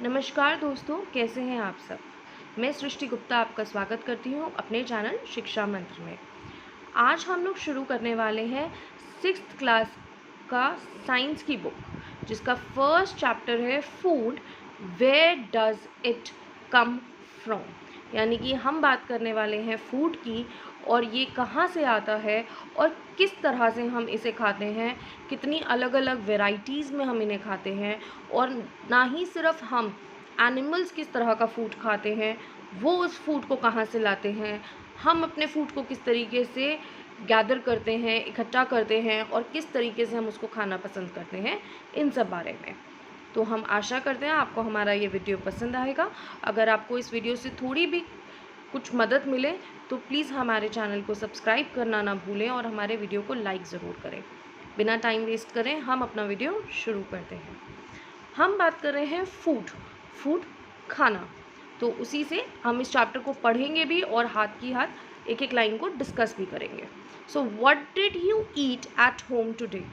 नमस्कार दोस्तों, कैसे हैं आप सब। मैं सृष्टि गुप्ता आपका स्वागत करती हूँ अपने चैनल शिक्षा मंत्र में। आज हम लोग शुरू करने वाले हैं 6th क्लास का साइंस की बुक, जिसका फर्स्ट चैप्टर है food, where does it come from. यानी कि हम बात करने वाले हैं फूड की, और ये कहाँ से आता है और किस तरह से हम इसे खाते हैं, कितनी अलग अलग वेराइटीज़ में हम इन्हें खाते हैं। और ना ही सिर्फ हम एनिमल्स किस तरह का फूड खाते हैं, वो उस फूड को कहाँ से लाते हैं, हम अपने फूड को किस तरीके से गैदर करते हैं, इकट्ठा करते हैं, और किस तरीके से हम उसको खाना पसंद करते हैं, इन सब बारे में। तो हम आशा करते हैं आपको हमारा ये वीडियो पसंद आएगा। अगर आपको इस वीडियो से थोड़ी भी कुछ मदद मिले तो प्लीज़ हमारे चैनल को सब्सक्राइब करना ना भूलें और हमारे वीडियो को लाइक ज़रूर करें। बिना टाइम वेस्ट करें हम अपना वीडियो शुरू करते हैं। हम बात कर रहे हैं फूड खाना। तो उसी से हम इस चैप्टर को पढ़ेंगे भी और हाथ की हाथ एक एक लाइन को डिस्कस भी करेंगे। So what did you eat at home today.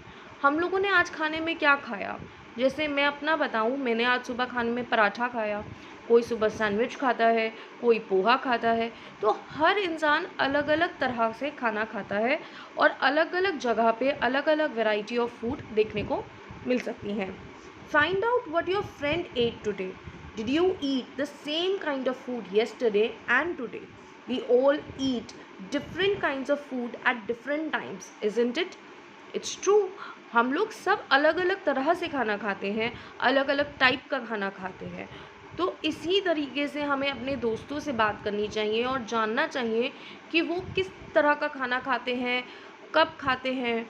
हम लोगों ने आज खाने में क्या खाया। जैसे मैं अपना बताऊं, मैंने आज सुबह खाने में पराठा खाया, कोई सुबह सैंडविच खाता है, कोई पोहा खाता है। तो हर इंसान अलग अलग तरह से खाना खाता है और अलग अलग जगह पे अलग अलग वैरायटी ऑफ फूड देखने को मिल सकती हैं। Find out what your friend ate today. Did you eat the same kind of food yesterday and today? We all eat different kinds of food at different times, isn't it? It's true. हम लोग सब अलग अलग तरह से खाना खाते हैं, अलग अलग टाइप का खाना खाते हैं। तो इसी तरीके से हमें अपने दोस्तों से बात करनी चाहिए और जानना चाहिए कि वो किस तरह का खाना खाते हैं, कब खाते हैं।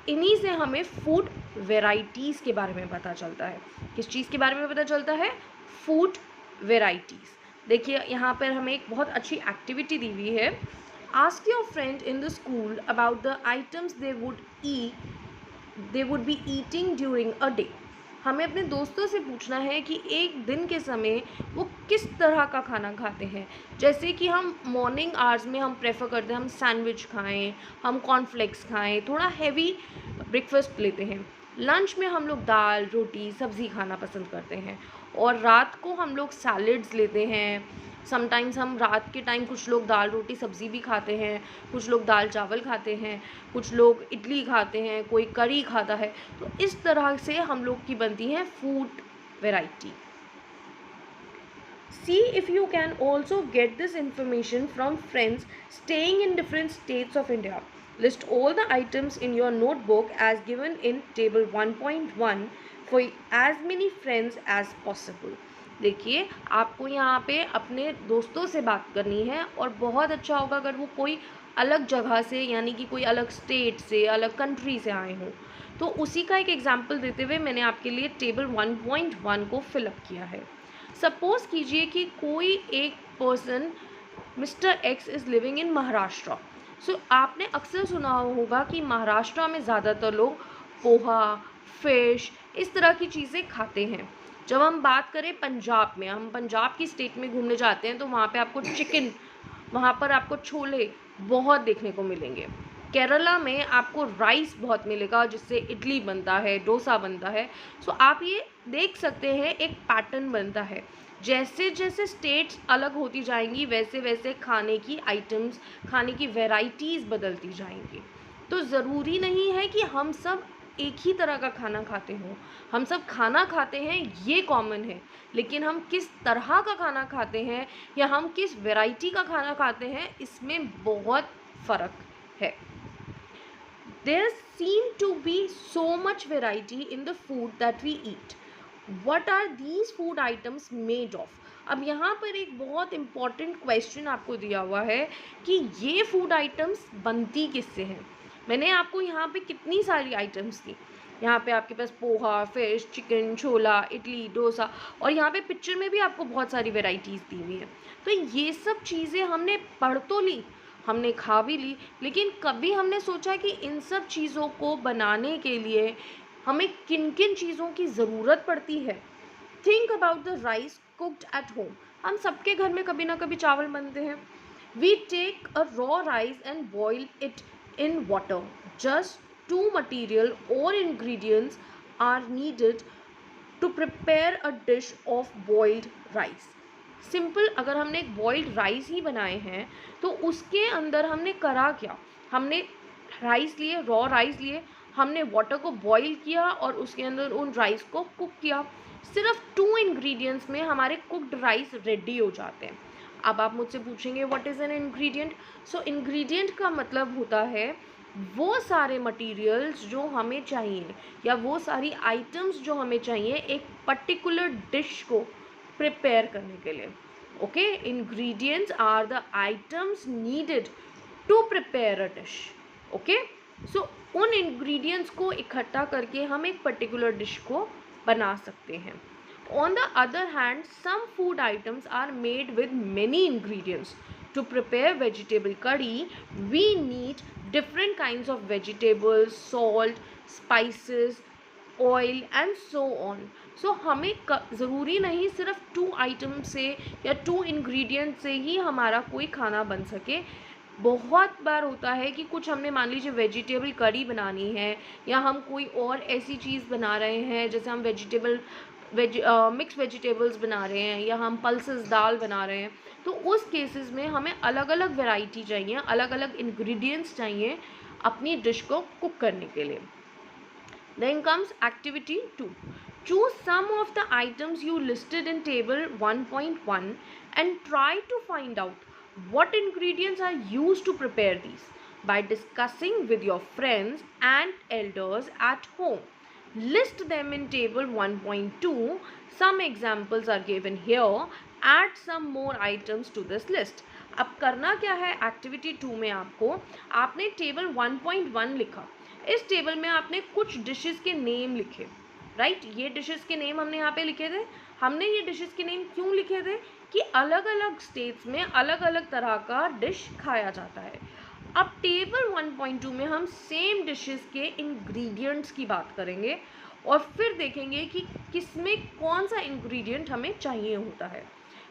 इन्हीं से हमें फूड वेराइटीज़ के बारे में पता चलता है। किस चीज़ के बारे में पता चलता है? Food varieties. देखिए यहाँ पर हमें एक बहुत अच्छी एक्टिविटी दी हुई है। Ask your friend in the school about the items they would be eating during a day. हमें अपने दोस्तों से पूछना है कि एक दिन के समय वो किस तरह का खाना खाते हैं। जैसे कि हम मॉर्निंग आवर्स में हम प्रेफर करते हैं हम सैंडविच खाएं, हम कॉर्नफ्लेक्स खाएं, थोड़ा हैवी ब्रेकफास्ट लेते हैं। लंच में हम लोग दाल रोटी सब्ज़ी खाना पसंद करते हैं, और रात को हम लोग सैलड्स लेते हैं। समटाइम्स हम रात के टाइम कुछ लोग दाल रोटी सब्ज़ी भी खाते हैं, कुछ लोग दाल चावल खाते हैं, कुछ लोग इडली खाते हैं, कोई करी खाता है। तो इस तरह से हम लोग की बनती है food variety. See if you can also get this information from friends staying in different states of India. List all the items in your notebook as given in table 1.1 for as many friends as possible. देखिए आपको यहाँ पे अपने दोस्तों से बात करनी है, और बहुत अच्छा होगा अगर वो कोई अलग जगह से, यानी कि कोई अलग स्टेट से, अलग कंट्री से आए हों। तो उसी का एक एग्जाम्पल देते हुए मैंने आपके लिए टेबल 1.1 को फिलअप किया है। सपोज कीजिए कि कोई एक person mister X is living in Maharashtra. So आपने अक्सर सुना होगा कि महाराष्ट्र में ज़्यादातर लोग पोहा, फिश, इस तरह की चीज़ें खाते हैं। जब हम बात करें पंजाब में, हम पंजाब की स्टेट में घूमने जाते हैं तो वहाँ पे आपको चिकन, वहाँ पर आपको छोले बहुत देखने को मिलेंगे। केरला में आपको राइस बहुत मिलेगा जिससे इडली बनता है, डोसा बनता है। सो आप ये देख सकते हैं एक पैटर्न बनता है। जैसे जैसे स्टेट्स अलग होती जाएंगी वैसे वैसे खाने की आइटम्स, खाने की वैरायटीज़ बदलती जाएंगी। तो ज़रूरी नहीं है कि हम सब एक ही तरह का खाना खाते हों। हम सब खाना खाते हैं ये कॉमन है, लेकिन हम किस तरह का खाना खाते हैं या हम किस वैरायटी का खाना खाते हैं इसमें बहुत फ़र्क है। There seem to be so much variety in the food that we eat. What are these food items made of? अब यहाँ पर एक बहुत इम्पॉर्टेंट क्वेश्चन आपको दिया हुआ है कि ये फूड आइटम्स बनती किससे हैं। मैंने आपको यहाँ पे कितनी सारी आइटम्स दी। यहाँ पे आपके पास पोहा, फिश, चिकन, छोला, इडली, डोसा, और यहाँ पे पिक्चर में भी आपको बहुत सारी वेराइटीज़ दी हुई हैं। तो ये सब चीज़ें हमने पढ़ तो ली, हमने खा भी ली, लेकिन कभी हमने सोचा कि इन सब चीज़ों को बनाने के लिए हमें किन किन चीज़ों की ज़रूरत पड़ती है। Think about the rice cooked at home. हम सबके घर में कभी ना कभी चावल बनते हैं। We take a raw rice and boil it in water. Just two material और ingredients are needed to prepare a dish of boiled rice. Simple, अगर हमने एक बॉइल्ड राइस ही बनाए हैं तो उसके अंदर हमने करा क्या, हमने राइस लिए, रॉ राइस लिए, हमने वाटर को बॉईल किया और उसके अंदर उन राइस को कुक किया। सिर्फ 2 इंग्रेडिएंट्स में हमारे कुक्ड राइस रेडी हो जाते हैं। अब आप मुझसे पूछेंगे what is an ingredient. So ingredient का मतलब होता है वो सारे मटेरियल्स जो हमें चाहिए या वो सारी आइटम्स जो हमें चाहिए एक पर्टिकुलर डिश को प्रिपेयर करने के लिए। Okay, ingredients are the items needed to prepare a dish. Okay, so उन इंग्रेडिएंट्स को इकट्ठा करके हम एक पर्टिकुलर डिश को बना सकते हैं। On the other hand, some food items are made with many ingredients. To prepare vegetable curry, we need different kinds of vegetables, salt, spices, oil and so on. So हमें ज़रूरी नहीं सिर्फ 2 item से या 2 इंग्रेडिएंट से ही हमारा कोई खाना बन सके। बहुत बार होता है कि कुछ हमने मान लीजिए वेजिटेबल करी बनानी है या हम कोई और ऐसी चीज़ बना रहे हैं, जैसे हम मिक्स वेजिटेबल्स बना रहे हैं या हम पल्सेस दाल बना रहे हैं, तो उस केसेस में हमें अलग अलग वैरायटी चाहिए, अलग अलग इंग्रेडिएंट्स चाहिए अपनी डिश को कुक करने के लिए। Then comes activity 2. Choose some of the items you listed in table 1.1 and try to find out what ingredients are used to prepare these by discussing with your friends and elders at home. List them in table 1.2. Some examples are given here. Add some more items to this list. अब करना क्या है activity 2 में आपने table 1.1 लिखा। इस table में आपने कुछ डिशेस के नेम लिखे, राइट। ये डिशेस के नेम हमने यहाँ पे लिखे थे। हमने ये डिशेस के नेम क्यों लिखे थे कि अलग अलग स्टेट्स में अलग अलग तरह का डिश खाया जाता है। अब टेबल 1.2 में हम सेम डिशेस के इंग्रेडिएंट्स की बात करेंगे और फिर देखेंगे कि किसमें कौन सा इंग्रेडिएंट हमें चाहिए होता है।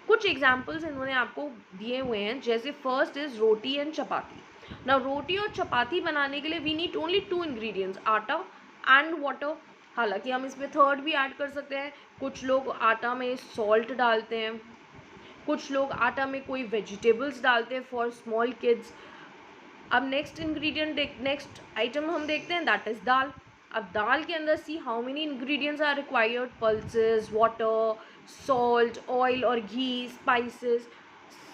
कुछ एग्जाम्पल्स इन्होंने आपको दिए हुए हैं, जैसे फर्स्ट इज रोटी एंड चपाती। ना रोटी और चपाती बनाने के लिए वी नीड ओनली 2 इंग्रेडिएंट्स, आटा एंड वाटर। हालांकि हम इसमें थर्ड भी ऐड कर सकते हैं। कुछ लोग आटा में सॉल्ट डालते हैं, कुछ लोग आटा में कोई वेजिटेबल्स डालते हैं फॉर स्मॉल किड्स। अब नेक्स्ट आइटम हम देखते हैं, दैट इज़ दाल। अब दाल के अंदर see how many ingredients are required, pulses, water, salt, oil और घी, स्पाइसेस।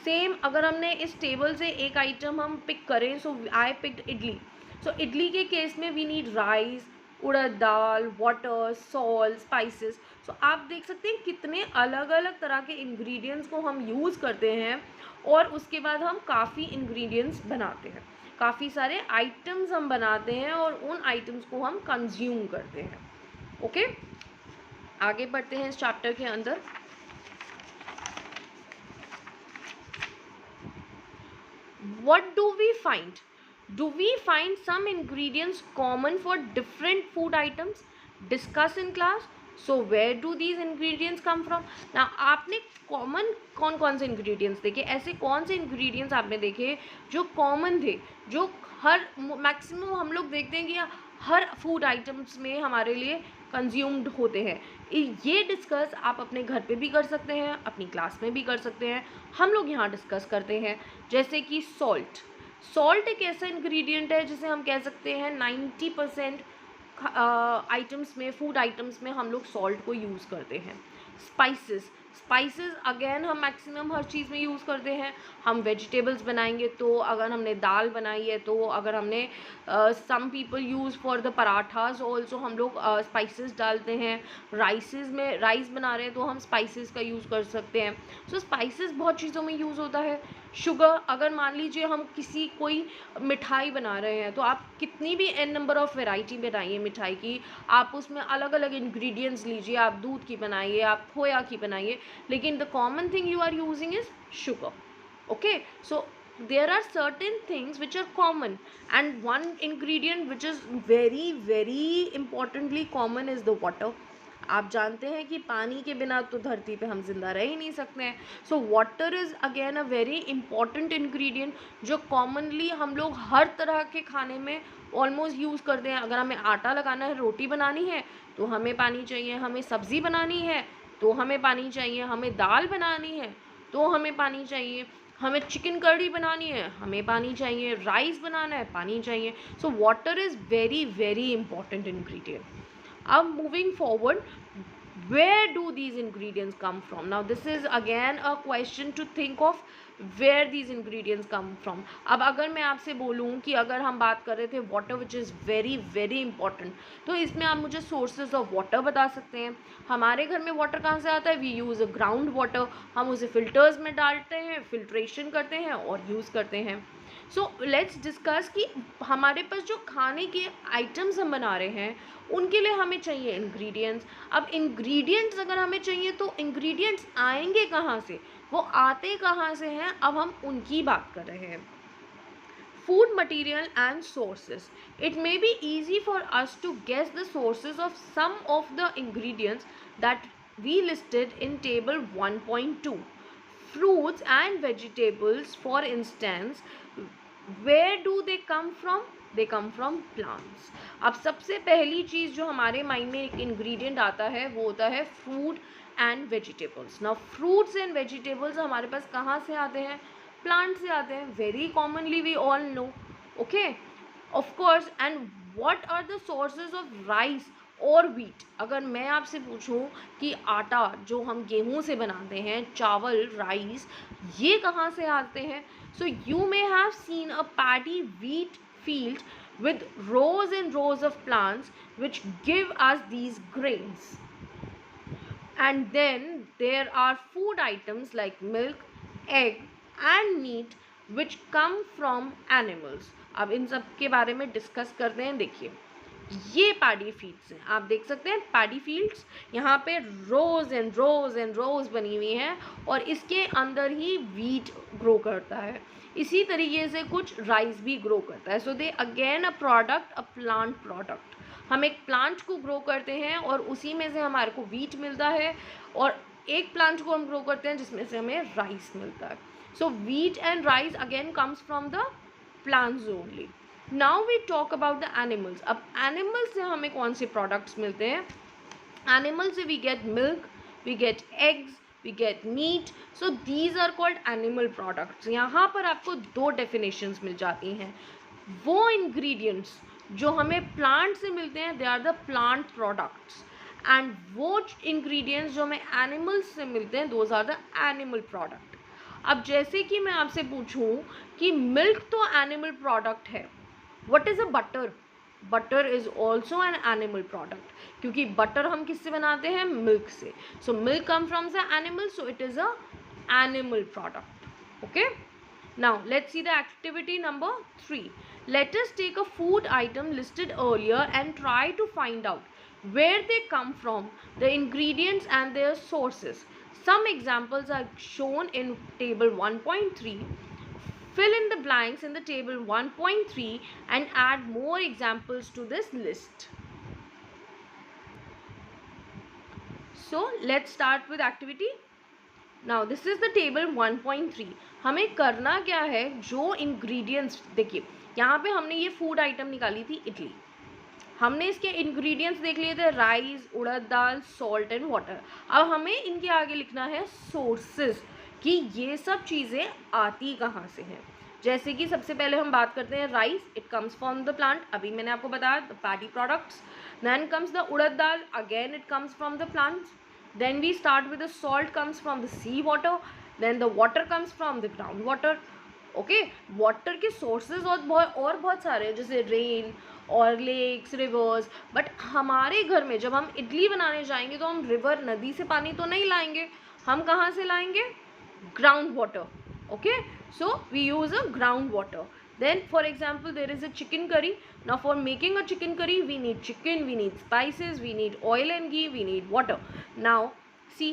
सेम अगर हमने इस टेबल से एक आइटम हम पिक करें, so I picked idli. So idli के केस में we need rice, urad dal, water, salt, spices. So आप देख सकते हैं कितने अलग अलग तरह के इंग्रेडिएंट्स को हम यूज़ करते हैं और उसके बाद हम काफ़ी इंग्रेडिएंट्स बनाते हैं, काफ़ी सारे आइटम्स हम बनाते हैं और उन आइटम्स को हम कंज्यूम करते हैं। ओके, आगे बढ़ते हैं इस चैप्टर के अंदर। What do we find? Do we find some ingredients common for different food items? Discuss in class. So where do these ingredients come from? Now आपने कॉमन कौन कौन से इंग्रेडिएंट्स देखे, ऐसे कौन से इंग्रेडिएंट्स आपने देखे जो कॉमन थे, जो हर मैक्सिमम हम लोग देखते हैं कि हर फूड आइटम्स में हमारे लिए कंज्यूम्ड होते हैं। ये डिस्कस आप अपने घर पे भी कर सकते हैं, अपनी क्लास में भी कर सकते हैं। हम लोग यहाँ डिस्कस करते हैं, जैसे कि सॉल्ट। सॉल्ट एक ऐसा इंग्रेडिएंट है जिसे हम कह सकते हैं 90% आइटम्स में, फूड आइटम्स में हम लोग सॉल्ट को यूज़ करते हैं। स्पाइसेस अगेन हम मैक्सिमम हर चीज़ में यूज़ करते हैं। हम वेजिटेबल्स बनाएंगे तो अगर हमने दाल बनाई है तो अगर हमने some people use for the parathas also हम लोग स्पाइसेस डालते हैं। राइस बना रहे हैं तो हम स्पाइसेस का यूज़ कर सकते हैं। सो स्पाइसेस बहुत चीज़ों में यूज़ होता है। शुगर, अगर मान लीजिए हम कोई मिठाई बना रहे हैं तो आप कितनी भी n नंबर ऑफ़ वैरायटी बनाइए मिठाई की, आप उसमें अलग अलग इंग्रेडिएंट्स लीजिए, आप दूध की बनाइए, आप खोया की बनाइए, लेकिन the common thing you are using is sugar. Okay, so there are certain things which are common and one ingredient which is very importantly common is the water. आप जानते हैं कि पानी के बिना तो धरती पे हम जिंदा रह ही नहीं सकते हैं। So water is again a very important ingredient जो कॉमनली हम लोग हर तरह के खाने में ऑलमोस्ट यूज़ करते हैं। अगर हमें आटा लगाना है, रोटी बनानी है तो हमें पानी चाहिए, हमें सब्ज़ी बनानी है तो हमें पानी चाहिए, हमें दाल बनानी है तो हमें पानी चाहिए, हमें चिकन करी बनानी है हमें पानी चाहिए, राइस बनाना है पानी चाहिए। So water is very very important ingredient. अब moving forward, where do these ingredients come from? Now this is again a question to think of, where these ingredients come from. अब अगर मैं आपसे बोलूँ कि अगर हम बात कर रहे थे water which is very very important, तो इसमें आप मुझे सोर्सेज ऑफ वाटर बता सकते हैं। हमारे घर में वाटर कहाँ से आता है? We use a ground water, हम उसे फिल्टर्स में डालते हैं, फिल्ट्रेशन करते हैं और यूज़ करते हैं। सो लेट्स डिस्कस कि हमारे पास जो खाने के आइटम्स हम बना रहे हैं उनके लिए हमें चाहिए इंग्रेडिएंट्स। अब इंग्रेडिएंट्स अगर हमें चाहिए तो इंग्रेडिएंट्स आएंगे कहाँ से, वो आते कहाँ से हैं, अब हम उनकी बात कर रहे हैं। Food material and sources. It may be easy for us to guess the sources of some of the ingredients that we listed in table 1.2. Fruits and vegetables, for instance, where do they come from? They come from plants. अब सबसे पहली चीज़ जो हमारे mind में एक ingredient आता है वो होता है fruit and vegetables. Now fruits and vegetables हमारे पास कहाँ से आते हैं? प्लांट से आते हैं, very commonly we all know, okay, of course. And what are the sources of rice और व्हीट? अगर मैं आपसे पूछूं कि आटा जो हम गेहूं से बनाते हैं, चावल, राइस, ये कहाँ से आते हैं? So you may have seen a paddy wheat field with rows and rows of plants which give us these grains. And then there are food items like milk, egg and meat which come from animals. अब इन सब के बारे में discuss करते हैं। देखिए ये paddy fields हैं, आप देख सकते हैं पैडी फील्ड्स, यहाँ पे रोज एंड रोज एंड रोज बनी हुई हैं और इसके अंदर ही वीट ग्रो करता है। इसी तरीके से कुछ राइस भी ग्रो करता है। So they again a product, a plant product. हम एक प्लांट को ग्रो करते हैं और उसी में से हमारे को वीट मिलता है और एक प्लांट को हम ग्रो करते हैं जिसमें से हमें राइस मिलता है। So wheat and rice again comes from the plants only. Now we talk about the animals. अब एनिमल से हमें कौन से प्रोडक्ट्स मिलते हैं? एनिमल से we get milk, we get eggs, we get meat. So these are called animal products. यहाँ पर आपको दो डेफिनेशंस मिल जाती हैं। वो इंग्रेडिएंट्स जो हमें प्लांट से मिलते हैं they are the plant products, and वो इंग्रेडिएंट्स जो हमें एनिमल्स से मिलते हैं those are the animal product. अब जैसे कि मैं आपसे पूछूं कि मिल्क तो एनिमल प्रोडक्ट है, what is a butter? Butter is also an animal product, क्योंकि बटर हम किससे बनाते हैं? मिल्क से। So milk come from the animal, so it is a animal product. Okay, now let's see the activity number 3. Let us take a food item listed earlier and try to find out where they come from, the ingredients and their sources. Some examples are shown in table 1.3. Fill in the blanks in the table 1.3 and add more examples to this list. So let's start with activity. Now this is the table 1.3। हमें करना क्या है? जो ingredients, देखिए यहाँ पे हमने ये फूड आइटम निकाली थी इडली, हमने इसके इंग्रेडिएंट्स देख लिए थे rice, urad dal, salt and water. अब हमें इनके आगे लिखना है सोर्सेज कि ये सब चीज़ें आती कहाँ से हैं। जैसे कि सबसे पहले हम बात करते हैं rice, it comes from the plant, अभी मैंने आपको बताया the paddy products. Then comes the urad dal, again it comes from the plants. Then we start with the salt comes from the sea water, then the water comes from the ground water. Okay, water के sources और बहुत सारे हैं जैसे rain और lakes, reverse. But हमारे घर में जब हम इडली बनाने जाएंगे तो हम रिवर, नदी से पानी तो नहीं लाएंगे, हम कहाँ से लाएंगे? Ground water. Okay, so we use a ground water. Then for example there is a chicken curry. Now for making a chicken curry we need chicken, we need spices, we need oil and ghee, we need water. Now see,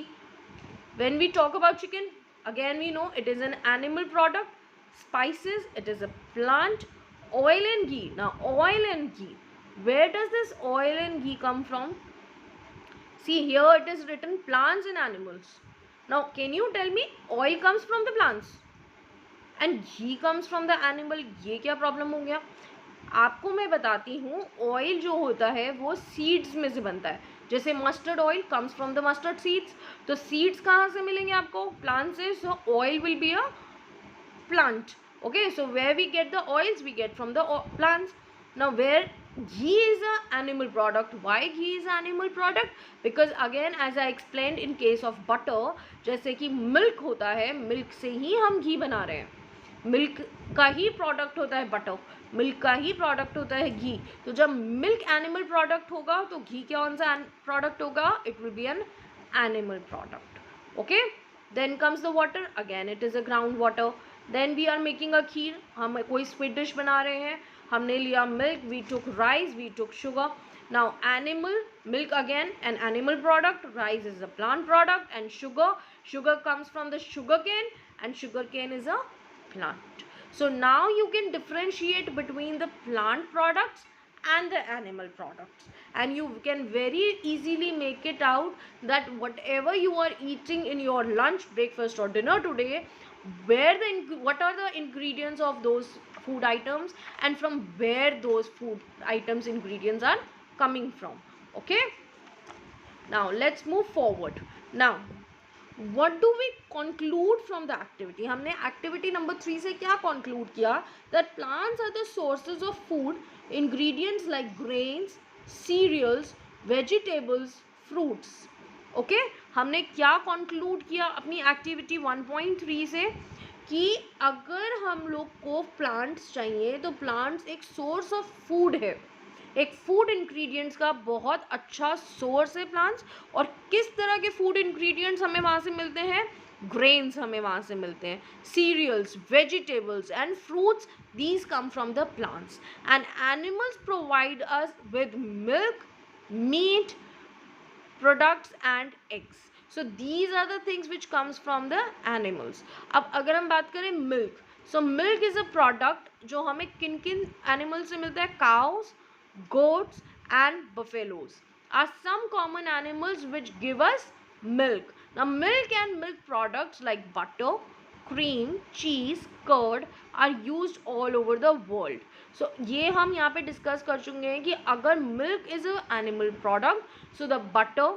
when we talk about chicken, again we know it is an animal product. Spices, it is a plant. Oil and ghee. Now oil and ghee, where does this oil and ghee come from? See here it is written plants and animals. Now can you tell me oil comes from the plants and ghee comes from the animal? ये क्या problem हो गया? आपको मैं बताती हूँ, oil जो होता है वो सीड्स में से बनता है. जैसे mustard oil comes from the mustard seeds. तो सीड्स कहाँ से मिलेंगे आपको? प्लांट से. सो oil will be a plant. Okay, so where we get the oils? We get from the plants. Now where ghee is a animal product? Why ghee is an animal product? Because again as I explained in case of butter, जैसे कि milk होता है, milk से ही हम घी बना रहे हैं. Milk का ही प्रोडक्ट होता है बटर, मिल्क का ही प्रोडक्ट होता है घी. तो जब मिल्क एनिमल प्रोडक्ट होगा तो घी कौन सा प्रोडक्ट होगा? It will be an animal product. Okay, then comes the water. Again it is a ground water. Then we are making a kheer. हम कोई स्वीट डिश बना रहे हैं, हमने लिया milk, we took rice, we took sugar. Now animal, milk again an animal product, rice is a plant product, and sugar comes from the sugar cane, and sugar cane is a plant. So now you can differentiate between the plant products and the animal products, and you can very easily make it out that whatever you are eating in your lunch, breakfast or dinner today, what are the ingredients of those food items and from where those food items ingredients are coming from. Okay, now let's move forward. Now what do we conclude from the activity? हमने activity number 3 से क्या conclude किया? That plants are the sources of food, ingredients like grains, cereals, vegetables, fruits. Okay, हमने क्या conclude किया अपनी activity 1.3 से? कि अगर हम लोग को plants चाहिए तो plants एक source of food है, एक फूड इंग्रेडिएंट्स का बहुत अच्छा सोर्स है प्लांट्स. और किस तरह के फूड इंग्रेडिएंट्स हमें वहाँ से मिलते हैं? ग्रेन्स हमें वहाँ से मिलते हैं, cereals, vegetables and fruits, these come from the plants. And animals provide us with milk, meat products and eggs. So these are the things which comes from the animals. अब अगर हम बात करें milk, so milk is a product जो हमें किन किन animal से मिलता है? Cows, goats and buffaloes are some common animals which give us milk. Now milk and milk products like butter, cream, cheese, curd are used all over the world. So ये हम यहाँ पे डिस्कस कर चुके हैं कि अगर milk is a animal product, so the butter,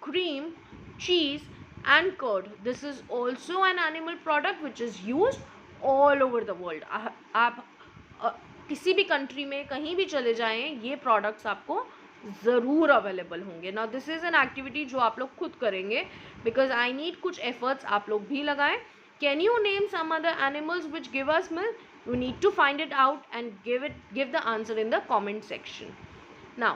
cream, cheese and curd, this is also an animal product which is used all over the world. आप किसी भी कंट्री में कहीं भी चले जाएं, ये प्रोडक्ट्स आपको ज़रूर अवेलेबल होंगे. Now this is an activity जो आप लोग खुद करेंगे, बिकॉज आई नीड कुछ एफर्ट्स आप लोग भी लगाएं. Can you name some other animals which give us milk? You need to find it out and give the answer in the comment section. Now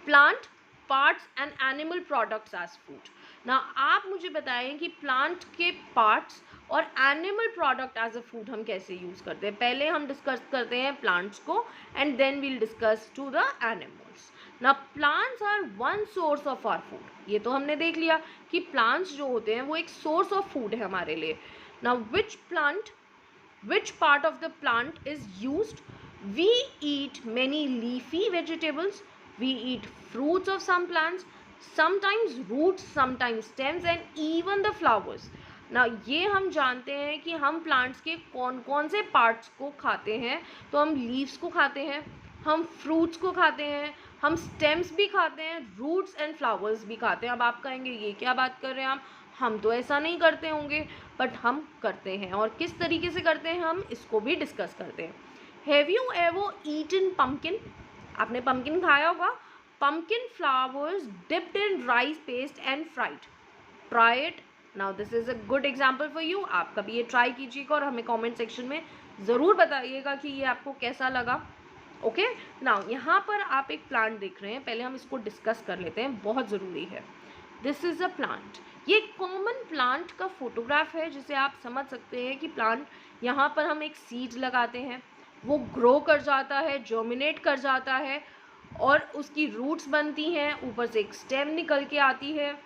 plant parts and animal products as food. ना आप मुझे बताएं कि plant के parts और animal product as a food हम कैसे use करते हैं. पहले हम डिस्कस करते हैं प्लांट्स को and then we'll discuss to the animals. ना plants are one source of our food. ये तो हमने देख लिया कि प्लांट्स जो होते हैं वो एक सोर्स ऑफ फूड है हमारे लिए. ना which part of the plant is used? We eat many leafy vegetables, we eat fruits of some plants, sometimes roots, sometimes stems and even the flowers. ना ये हम जानते हैं कि हम प्लांट्स के कौन कौन से पार्ट्स को खाते हैं. तो हम लीव्स को खाते हैं, हम फ्रूट्स को खाते हैं, हम स्टेम्स भी खाते हैं, रूट्स एंड फ्लावर्स भी खाते हैं. अब आप कहेंगे ये क्या बात कर रहे हैं आप, हम तो ऐसा नहीं करते होंगे, बट हम करते हैं. और किस तरीके से करते हैं हम इसको भी डिस्कस करते हैं. Have you ever eaten pumpkin? आपने पम्पकिन खाया होगा. Pumpkin flowers dipped in rice paste and fried. Try it. Now this is a good example for you. आप कभी ये ट्राई कीजिएगा और हमें कमेंट सेक्शन में ज़रूर बताइएगा कि ये आपको कैसा लगा. ओके, नाउ यहाँ पर आप एक प्लांट देख रहे हैं. पहले हम इसको डिस्कस कर लेते हैं, बहुत ज़रूरी है. This is a plant. ये कॉमन प्लांट का फोटोग्राफ है जिसे आप समझ सकते हैं कि प्लांट, यहाँ पर हम एक सीड लगाते हैं, वो ग्रो कर जाता है, जर्मिनेट कर जाता है और उसकी रूट्स बनती हैं, ऊपर से एक स्टेम निकल के आती है,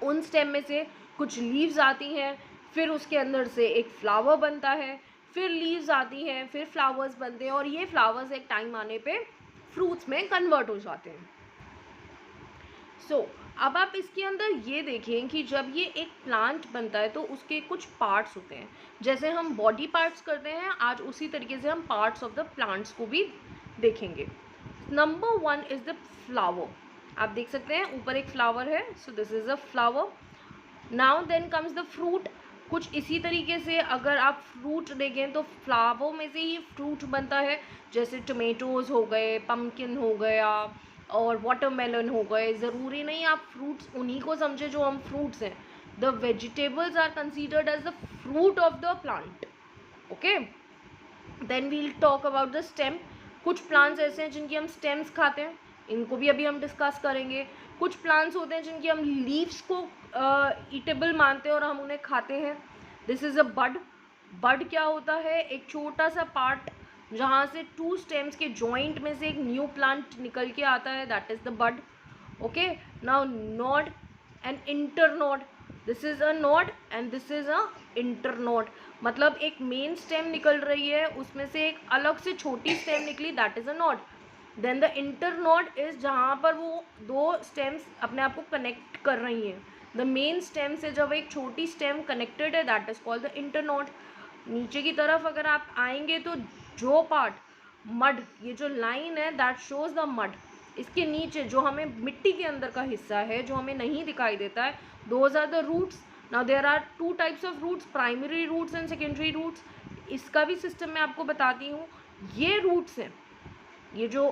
उन स्टेम में से कुछ लीव्स आती हैं, फिर उसके अंदर से एक फ्लावर बनता है, फिर लीव्स आती हैं, फिर फ्लावर्स बनते हैं और ये फ्लावर्स एक टाइम आने पे फ्रूट्स में कन्वर्ट हो जाते हैं. अब आप इसके अंदर ये देखें कि जब ये एक प्लांट बनता है तो उसके कुछ पार्ट्स होते हैं, जैसे हम बॉडी पार्ट्स करते हैं, आज उसी तरीके से हम पार्ट्स ऑफ द प्लांट्स को भी देखेंगे। Number 1 is the flower. आप देख सकते हैं ऊपर एक फ्लावर है, so this is a flower. Now then comes the fruit. कुछ इसी तरीके से अगर आप फ्रूट देखें तो फ्लावर में से ही फ्रूट बनता है, जैसे टमेटोज़ हो गए, पम्पकिन हो गया और वाटरमेलन हो गए। ज़रूरी नहीं आप फ्रूट्स उन्हीं को समझे जो हम फ्रूट्स हैं। The vegetables are considered as the fruit of the plant. Okay, then we'll talk about the stem. कुछ प्लांट्स ऐसे हैं जिनकी हम स्टेम्स खाते हैं, इनको भी अभी हम डिस्कस करेंगे। कुछ प्लांट्स होते हैं जिनकी हम लीव्स को ईटेबल मानते हैं और हम उन्हें खाते हैं। दिस इज़ अ बड। बड क्या होता है? एक छोटा सा पार्ट जहाँ से 2 स्टेम्स के जॉइंट में से एक न्यू प्लांट निकल के आता है, that is the bud. Okay, now node and internode. This is a node and this is a internode. मतलब एक मेन स्टेम निकल रही है, उसमें से एक अलग से छोटी स्टेम निकली, that is a node. Then the internode is जहाँ पर वो 2 स्टेम्स अपने आप को कनेक्ट कर रही हैं। द मेन स्टेम से जब एक छोटी स्टेम कनेक्टेड है, that is called the internode. नीचे की तरफ अगर आप आएंगे तो जो पार्ट मड, ये जो लाइन है दैट शोज द मड, इसके नीचे जो हमें मिट्टी के अंदर का हिस्सा है जो हमें नहीं दिखाई देता है, those are the roots. Now there are 2 types of roots, primary roots and secondary roots. इसका भी सिस्टम मैं आपको बताती हूँ। ये रूट्स हैं, ये जो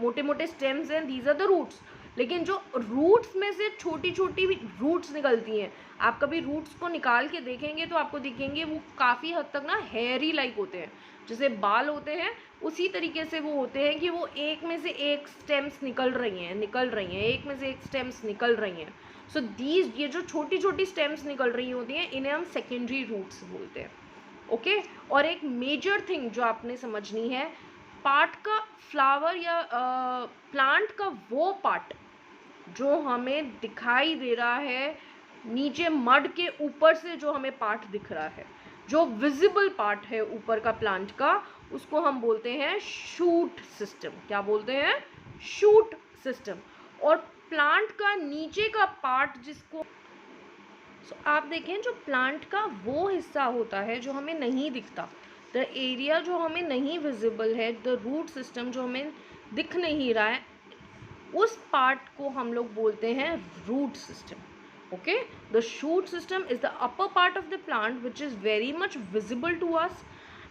मोटे मोटे स्टेम्स हैं, दीज आर द रूट्स। लेकिन जो रूट्स में से छोटी छोटी भी रूट्स निकलती हैं, आप कभी रूट्स को निकाल के देखेंगे तो आपको दिखेंगे वो काफ़ी हद तक ना हेयरी लाइक होते हैं, जैसे बाल होते हैं उसी तरीके से वो होते हैं कि वो एक में से एक स्टेम्स निकल रही हैं, एक में से एक स्टेम्स निकल रही हैं। सो दीज, ये जो छोटी छोटी स्टेम्स निकल रही होती हैं, इन्हें हम सेकेंडरी रूट्स बोलते हैं। ओके, और एक मेजर थिंग जो आपने समझनी है, पार्ट का, फ्लावर या प्लांट का वो पार्ट जो हमें दिखाई दे रहा है नीचे मड के ऊपर से, जो हमें पार्ट दिख रहा है, जो विजिबल पार्ट है ऊपर का प्लांट का, उसको हम बोलते हैं शूट सिस्टम। क्या बोलते हैं? Shoot system. और प्लांट का नीचे का पार्ट जिसको आप देखें, जो प्लांट का वो हिस्सा होता है जो हमें नहीं दिखता, द एरिया जो हमें नहीं विजिबल है, द रूट सिस्टम जो हमें दिख नहीं रहा है, उस पार्ट को हम लोग बोलते हैं root system. Okay, the shoot system is the upper part of the plant which is very much visible to us,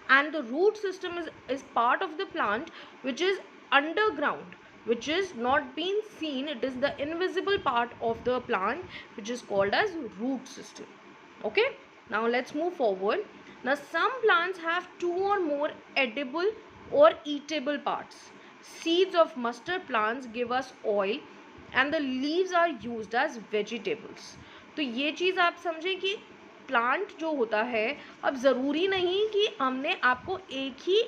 and the root system is part of the plant which is underground, which is not being seen. It is the invisible part of the plant which is called as root system. Okay, now let's move forward. Now some plants have 2 or more edible or eatable parts. Seeds of mustard plants give us oil and the leaves are used as vegetables. तो ये चीज़ आप समझें कि plant जो होता है, अब ज़रूरी नहीं कि हमने आपको एक ही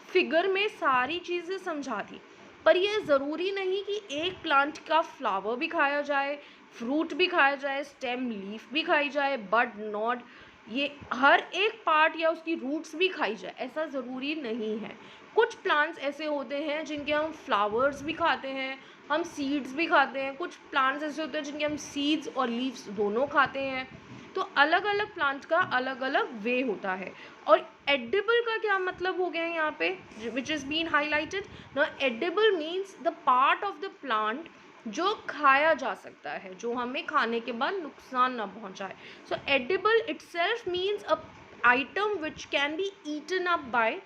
फिगर में सारी चीज़ें समझा दी, पर यह ज़रूरी नहीं कि एक प्लांट का फ्लावर भी खाया जाए, फ्रूट भी खाया जाए, स्टेम लीफ भी खाई जाए, बड नॉड, ये हर एक पार्ट या उसकी रूट्स भी खाई जाए, ऐसा ज़रूरी नहीं है। कुछ प्लांट्स ऐसे होते हैं जिनके हम फ्लावर्स भी खाते हैं, हम सीड्स भी खाते हैं। कुछ प्लांट्स ऐसे होते हैं जिनके हम सीड्स और लीव्स दोनों खाते हैं। तो अलग अलग प्लांट का अलग अलग वे होता है। और एडिबल का क्या मतलब हो गया है यहाँ पे, विच इज़ बीन हाईलाइटेड ना, edible means the part of the plant जो खाया जा सकता है, जो हमें खाने के बाद नुकसान ना पहुँचाए। So edible itself means a item which can be eaten up by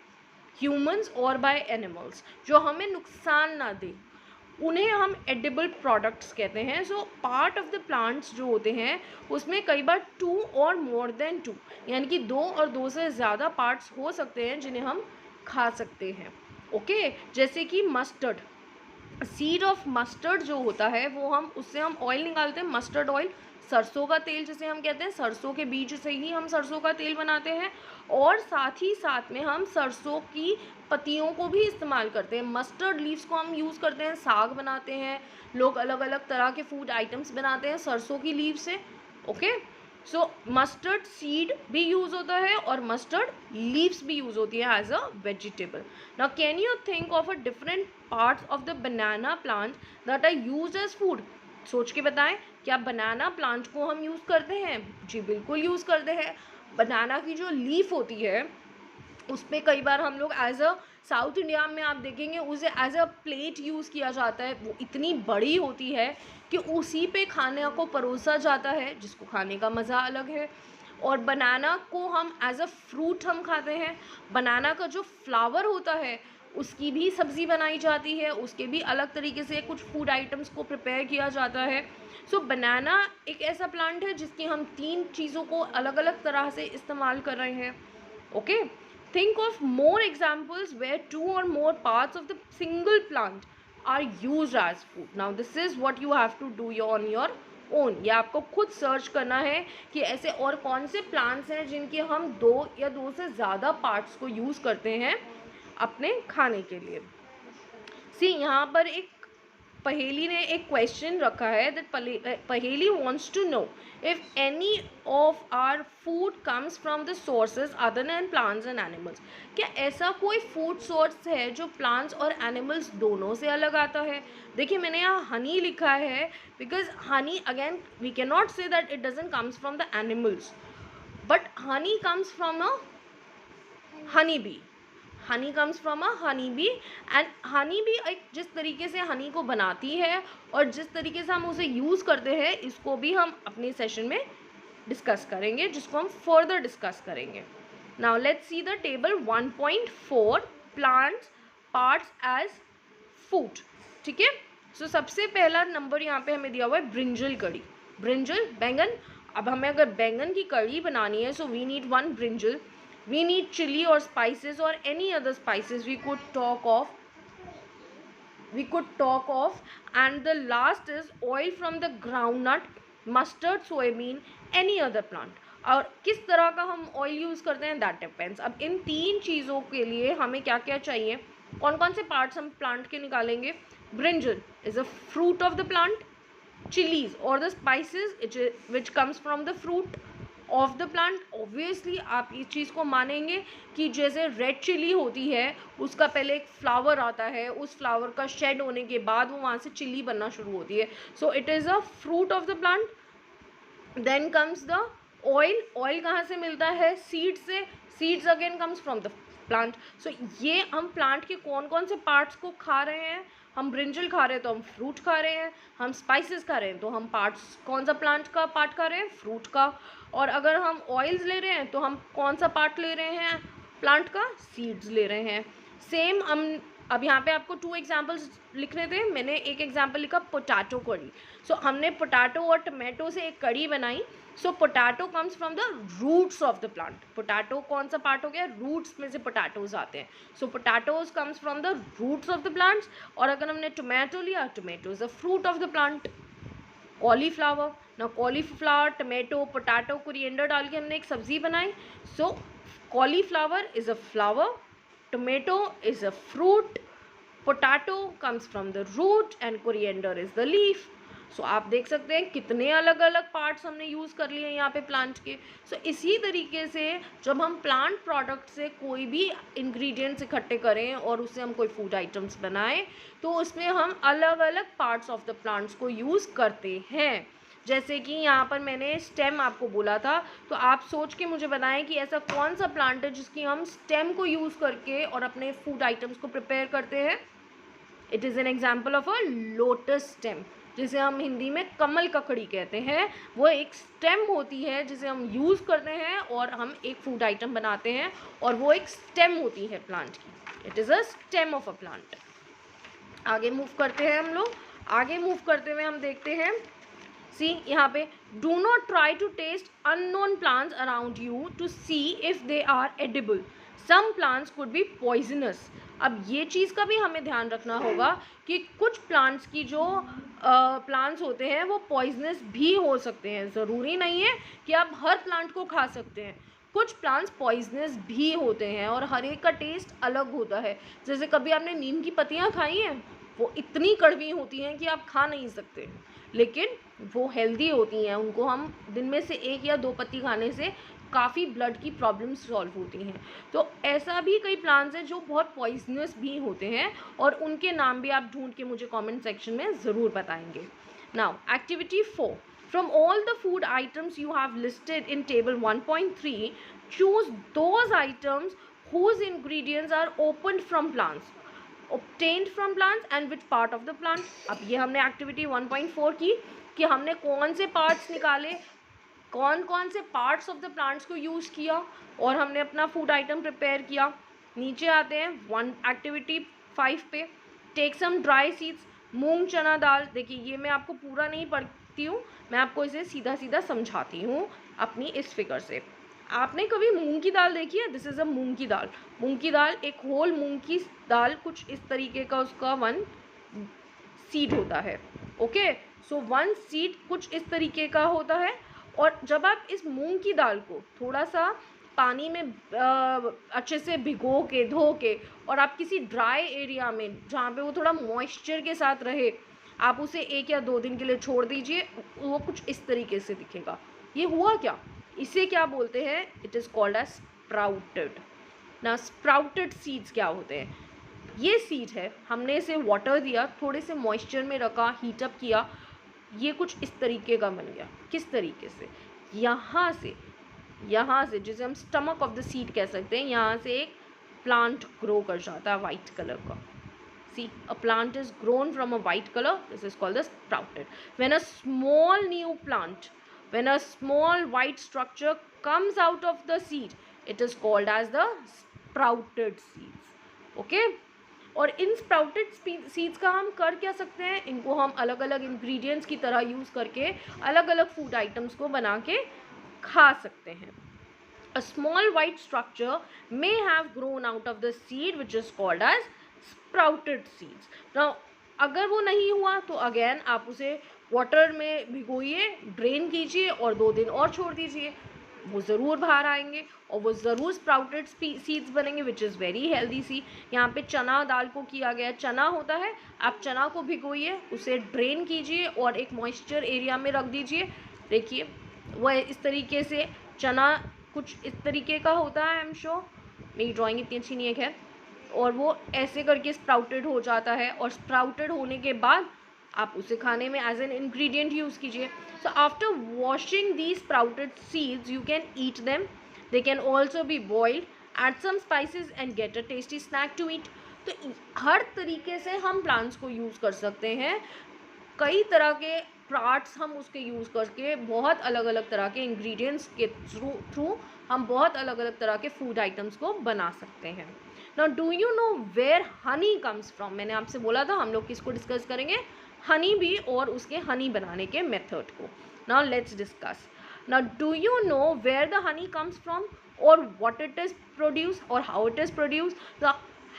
humans और बाय एनिमल्स, जो हमें नुकसान ना दे, उन्हें हम एडिबल प्रोडक्ट्स कहते हैं। So part of the plants जो होते हैं उसमें कई बार 2 और मोर देन 2, यानी कि 2 और 2 से ज़्यादा पार्ट्स हो सकते हैं जिन्हें हम खा सकते हैं। ओके, जैसे कि मस्टर्ड, सीड ऑफ मस्टर्ड जो होता है वो हम, उससे हम ऑयल निकालते हैं, मस्टर्ड ऑयल, सरसों का तेल जिसे हम कहते हैं, सरसों के बीज से ही हम सरसों का तेल बनाते हैं। और साथ ही साथ में हम सरसों की पत्तियों को भी इस्तेमाल करते हैं, मस्टर्ड लीव्स को हम यूज़ करते हैं, साग बनाते हैं, लोग अलग अलग तरह के फूड आइटम्स बनाते हैं सरसों की लीव से। ओके, सो मस्टर्ड सीड भी यूज़ होता है और मस्टर्ड लीव्स भी यूज़ होती है as a vegetable. Now can you think of a different parts of the banana plant that are used as food? सोच के बताएं, क्या बनाना प्लांट को हम यूज़ करते हैं? जी बिल्कुल यूज़ करते हैं। बनाना की जो लीफ होती है उस पर कई बार हम लोग एज अ साउथ इंडिया में आप देखेंगे उसे एज अ प्लेट यूज़ किया जाता है। वो इतनी बड़ी होती है कि उसी पे खाने को परोसा जाता है, जिसको खाने का मज़ा अलग है। और बनाना को हम एज अ फ्रूट हम खाते हैं। बनाना का जो फ्लावर होता है उसकी भी सब्ज़ी बनाई जाती है, उसके भी अलग तरीके से कुछ फूड आइटम्स को प्रिपेयर किया जाता है। सो बनाना एक ऐसा प्लांट है जिसकी हम 3 चीज़ों को अलग अलग तरह से इस्तेमाल कर रहे हैं। Okay, think of more examples where 2 or more parts of the single plant are used as food. Now this is what you have to do on your own. ये आपको खुद सर्च करना है कि ऐसे और कौन से प्लांट्स हैं जिनके हम 2 या 2 से ज़्यादा पार्ट्स को यूज़ करते हैं अपने खाने के लिए। सी यहाँ पर एक पहेली ने एक क्वेश्चन रखा है दैट पहेली wants to know if any of our food comes from the sources other than plants and animals. क्या ऐसा कोई फूड सोर्स है जो प्लांट्स और एनिमल्स दोनों से अलग आता है? देखिए मैंने यहाँ हनी लिखा है because honey again we can not say that it doesn't comes from the animals, but honey comes from a honey bee. Honey comes from a honey bee and honey bee एक जिस तरीके से हनी को बनाती है और जिस तरीके से हम उसे यूज़ करते हैं इसको भी हम अपने सेशन में डिस्कस करेंगे, जिसको हम फर्दर डिस्कस करेंगे। Now let's see the table 1.4 plants parts as food. ठीक है, सो सबसे पहला नंबर यहाँ पे हमें दिया हुआ है ब्रिंजल कड़ी। ब्रिंजल बैंगन। अब हमें अगर बैंगन की कड़ी बनानी है so we need 1 brinjal, we need chili or spices or any other spices we could talk of, and the last is oil from the groundnut, mustard, soybean, any other plant। और किस तरह का हम ऑयल यूज़ करते हैं that depends. अब इन 3 चीज़ों के लिए हमें क्या क्या चाहिए, कौन कौन से पार्ट्स हम प्लांट के निकालेंगे? Brinjal is a fruit of the plant, chilies or the spices which comes from the fruit of the plant. Obviously आप इस चीज़ को मानेंगे कि जैसे रेड चिली होती है उसका पहले एक फ्लावर आता है, उस फ्लावर का शेड होने के बाद वो वहाँ से चिली बनना शुरू होती है। So it is a fruit of the plant. Then comes the oil. Oil कहाँ से मिलता है? सीड से। Seeds again comes from the plant. So ये हम प्लांट के कौन कौन से पार्ट्स को खा रहे हैं? हम ब्रिंजल खा रहे हैं तो हम फ्रूट खा रहे हैं, हम स्पाइसेस खा रहे हैं तो हम पार्ट्स कौन सा प्लांट का पार्ट खा रहे हैं? फ्रूट का। और अगर हम ऑयल्स ले रहे हैं तो हम कौन सा पार्ट ले रहे हैं प्लांट का? सीड्स ले रहे हैं। सेम हम अब यहाँ पे आपको 2 एग्जाम्पल्स लिखने थे। मैंने एक एग्जाम्पल लिखा पोटैटो कड़ी। सो हमने पोटैटो और टमाटो से एक कड़ी बनाई। So potato comes from the roots of the plant. Potato कौन सा पार्ट हो गया? रूट्स में से पोटैटोज आते हैं। So potatoes comes from the roots of the plants. और अगर हमने टमाटो लिया, tomato is a fruit of the plant. Cauliflower ना, कॉलीफ्लावर, टमाटो, पोटैटो, कोरिएंडर डाल के हमने एक सब्जी बनाई। So cauliflower is a flower, tomato is a fruit, potato comes from the root and coriander is the leaf। सो आप देख सकते हैं कितने अलग अलग पार्ट्स हमने यूज़ कर लिए हैं यहाँ पे प्लांट के। सो इसी तरीके से जब हम प्लांट प्रोडक्ट से कोई भी इंग्रेडिएंट्स इकट्ठे करें और उससे हम कोई फूड आइटम्स बनाएं तो उसमें हम अलग अलग पार्ट्स ऑफ द प्लांट्स को यूज़ करते हैं। जैसे कि यहाँ पर मैंने स्टेम आपको बोला था, तो आप सोच के मुझे बताएं कि ऐसा कौन सा प्लांट है जिसकी हम स्टेम को यूज़ करके और अपने फूड आइटम्स को प्रिपेयर करते हैं। It is an example of a lotus stem, जिसे हम हिंदी में कमल ककड़ी कहते हैं। वो एक स्टेम होती है जिसे हम यूज़ करते हैं और हम एक फूड आइटम बनाते हैं, और वो एक स्टेम होती है प्लांट की। It is a stem of a plant. आगे मूव करते हैं हम लोग। आगे मूव करते हुए हम देखते हैं, सी यहाँ पे, do not try to taste unknown plants around you to see if they are edible, some plants could be poisonous. अब ये चीज़ का भी हमें ध्यान रखना होगा कि कुछ प्लांट्स की जो प्लांट्स होते हैं वो पॉइजनस भी हो सकते हैं। ज़रूरी नहीं है कि आप हर प्लांट को खा सकते हैं। कुछ प्लांट्स पॉइजनस भी होते हैं और हर एक का टेस्ट अलग होता है। जैसे कभी आपने नीम की पत्तियाँ खाई हैं, वो इतनी कड़वी होती हैं कि आप खा नहीं सकते, लेकिन वो हेल्दी होती हैं। उनको हम दिन में से 1 या 2 पत्ती खाने से काफ़ी ब्लड की प्रॉब्लम्स सॉल्व होती हैं। तो ऐसा भी कई प्लांट्स हैं जो बहुत पॉइजनस भी होते हैं, और उनके नाम भी आप ढूंढ के मुझे कमेंट सेक्शन में ज़रूर बताएंगे। Now, activity 4. From all the food items you have listed in table 1.3, choose those items whose ingredients are obtained from plants and which part of the plant. अब ये हमने activity 1.4 की कि हमने कौन से parts निकाले, कौन कौन से पार्ट्स ऑफ द प्लांट्स को यूज़ किया और हमने अपना फूड आइटम प्रिपेयर किया. नीचे आते हैं एक्टिविटी 5 पे. टेक सम ड्राई सीड्स, मूंग चना दाल. देखिए ये मैं आपको पूरा नहीं पढ़ती हूँ, मैं आपको इसे सीधा सीधा समझाती हूँ अपनी इस फिगर से. आपने कभी मूंग की दाल देखी है? दिस इज़ अ मूंग की दाल. मूंग की दाल एक होल मूंग की दाल, कुछ इस तरीके का उसका 1 सीड होता है. ओके, सो 1 सीड कुछ इस तरीके का होता है. और जब आप इस मूंग की दाल को थोड़ा सा पानी में अच्छे से भिगो के धो के और आप किसी ड्राई एरिया में जहाँ पे वो थोड़ा मॉइस्चर के साथ रहे, आप उसे 1 या 2 दिन के लिए छोड़ दीजिए. वो कुछ इस तरीके से दिखेगा. ये हुआ क्या? इसे क्या बोलते हैं? It is called as sprouted. ना स्प्राउटेड सीड्स क्या होते हैं? ये सीड है, हमने इसे वाटर दिया, थोड़े से मॉइस्चर में रखा, हीटअप किया, ये कुछ इस तरीके का बन गया. किस तरीके से? यहाँ से जिसे हम स्टमक ऑफ द सीड कह सकते हैं, यहाँ से एक प्लांट ग्रो कर जाता है वाइट कलर का. See, a plant is grown from a white colour. This is called the sprouted. When a small new plant, when a small white structure comes out of the seed, it is called as the sprouted seeds. Okay, और इन sprouted seeds का हम कर क्या सकते हैं? इनको हम अलग अलग इंग्रेडिएंट्स की तरह यूज़ करके अलग अलग फूड आइटम्स को बना के खा सकते हैं. A small white structure may have grown out of the seed which is called as sprouted seeds. Now अगर वो नहीं हुआ तो अगेन आप उसे वाटर में भिगोइए, ड्रेन कीजिए और 2 दिन और छोड़ दीजिए. वो ज़रूर बाहर आएंगे और वो ज़रूर स्प्राउटेड सीड्स बनेंगे विच इज़ वेरी हेल्दी सी. यहाँ पे चना दाल को किया गया, चना होता है, आप चना को भिगोइए, उसे ड्रेन कीजिए और एक मॉइस्चर एरिया में रख दीजिए. देखिए वह इस तरीके से चना कुछ इस तरीके का होता है. आई एम श्योर मेरी ड्राइंग इतनी अच्छी नहीं है खैर. और वो ऐसे करके स्प्राउटेड हो जाता है और स्प्राउटेड होने के बाद आप उसे खाने में एज एन इंग्रेडिएंट यूज़ कीजिए. So after washing these sprouted seeds, you can eat them. They can also be boiled. Add some spices and get a tasty snack to eat. तो हर तरीके से हम प्लांट्स को यूज़ कर सकते हैं. कई तरह के पार्ट्स हम उसके यूज़ करके बहुत अलग अलग तरह के इंग्रेडिएंट्स के थ्रू हम बहुत अलग अलग तरह के फूड आइटम्स को बना सकते हैं. Now do you know where honey comes from? मैंने आपसे बोला था हम लोग किसको डिस्कस करेंगे? हनी बी और उसके हनी बनाने के मेथड को. Now let's discuss. Now do you know where the honey comes from और व्हाट इट इज प्रोड्यूस और how it is produce?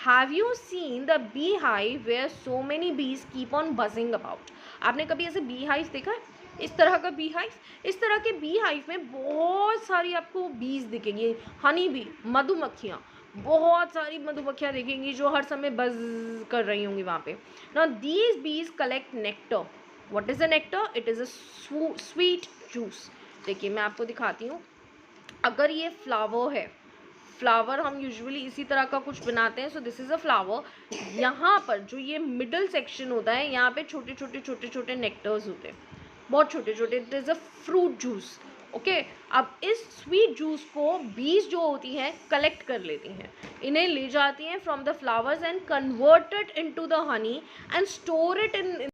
Have you seen the bee hive where so many bees keep on buzzing about? आपने कभी ऐसे bee hive देखा है? इस तरह का बी हाइव, इस तरह के बी हाइव में बहुत सारी आपको बीज दिखेंगी. हनी बी, मधुमक्खियाँ, बहुत सारी मधुमक्खियाँ देखेंगी जो हर समय बज कर रही होंगी वहाँ पे. नाउ दीज बीज collect nectar. What is a nectar? It is a sweet juice. देखिए मैं आपको दिखाती हूँ. अगर ये फ्लावर है, फ्लावर हम यूजुअली इसी तरह का कुछ बनाते हैं. So this is a flower. यहाँ पर जो ये मिडल सेक्शन होता है, यहाँ पे छोटे छोटे नेक्टर्स होते हैं, बहुत छोटे छोटे. It is a fruit juice. Okay, अब इस स्वीट जूस को बीज जो होती हैं कलेक्ट कर लेती हैं, इन्हें ले जाती हैं from the flowers and converted into the honey and store it in.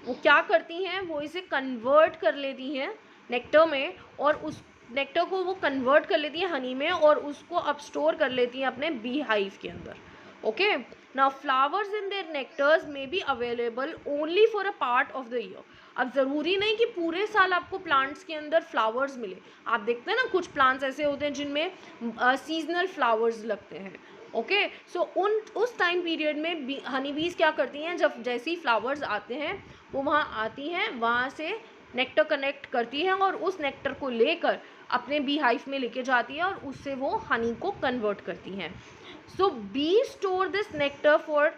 वो क्या करती हैं? वो इसे कन्वर्ट कर लेती हैं नेक्टर में और उस नेक्टर को वो कन्वर्ट कर लेती हैं हनी में और उसको अब स्टोर कर लेती हैं अपने बी हाइव के अंदर. Okay, now flowers in their nectars may be available only for a part of the year. अब ज़रूरी नहीं कि पूरे साल आपको प्लांट्स के अंदर फ्लावर्स मिले. आप देखते हैं ना कुछ प्लांट्स ऐसे होते हैं जिनमें सीजनल फ्लावर्स लगते हैं. ओके, सो उस टाइम पीरियड में हनी बीज क्या करती हैं? जब जैसे ही फ्लावर्स आते हैं वो वहाँ आती हैं, वहाँ से नेक्टर कनेक्ट करती हैं और उस नेक्टर को लेकर अपने बी हाइव में लेके जाती है और उससे वो हनी को कन्वर्ट करती हैं. So bee store this nectar for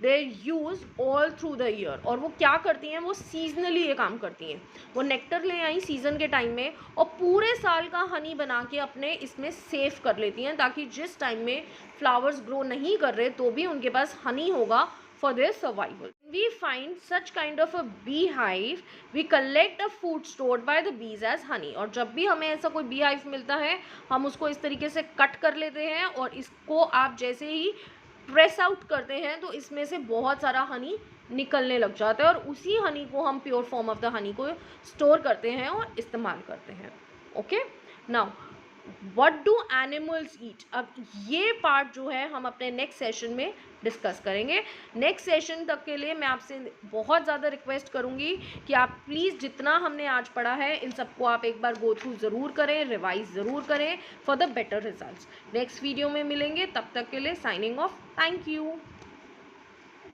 their use all through the year. और वो क्या करती हैं? वो सीजनली ये काम करती हैं. वो नेक्टर ले आई सीज़न के टाइम में और पूरे साल का हनी बना के अपने इसमें सेव कर लेती हैं, ताकि जिस टाइम में फ्लावर्स ग्रो नहीं कर रहे तो भी उनके पास हनी होगा for their survival. We find such kind of a beehive, we collect a food stored by the bees as honey. और जब भी हमें ऐसा कोई beehive मिलता है, हम उसको इस तरीके से कट कर लेते हैं और इसको आप जैसे ही प्रेस आउट करते हैं तो इसमें से बहुत सारा हनी निकलने लग जाता है और उसी हनी को हम pure form of the honey को स्टोर करते हैं और इस्तेमाल करते हैं. Okay, now what do animals eat. अब ये पार्ट जो है हम अपने नेक्स्ट सेशन में डिस्कस करेंगे. नेक्स्ट सेशन तक के लिए मैं आपसे बहुत ज़्यादा रिक्वेस्ट करूँगी कि आप प्लीज़ जितना हमने आज पढ़ा है इन सबको आप एक बार गो थ्रू ज़रूर करें, रिवाइज ज़रूर करें for the better results. Next video में मिलेंगे, तब तक के लिए साइनिंग ऑफ. Thank you.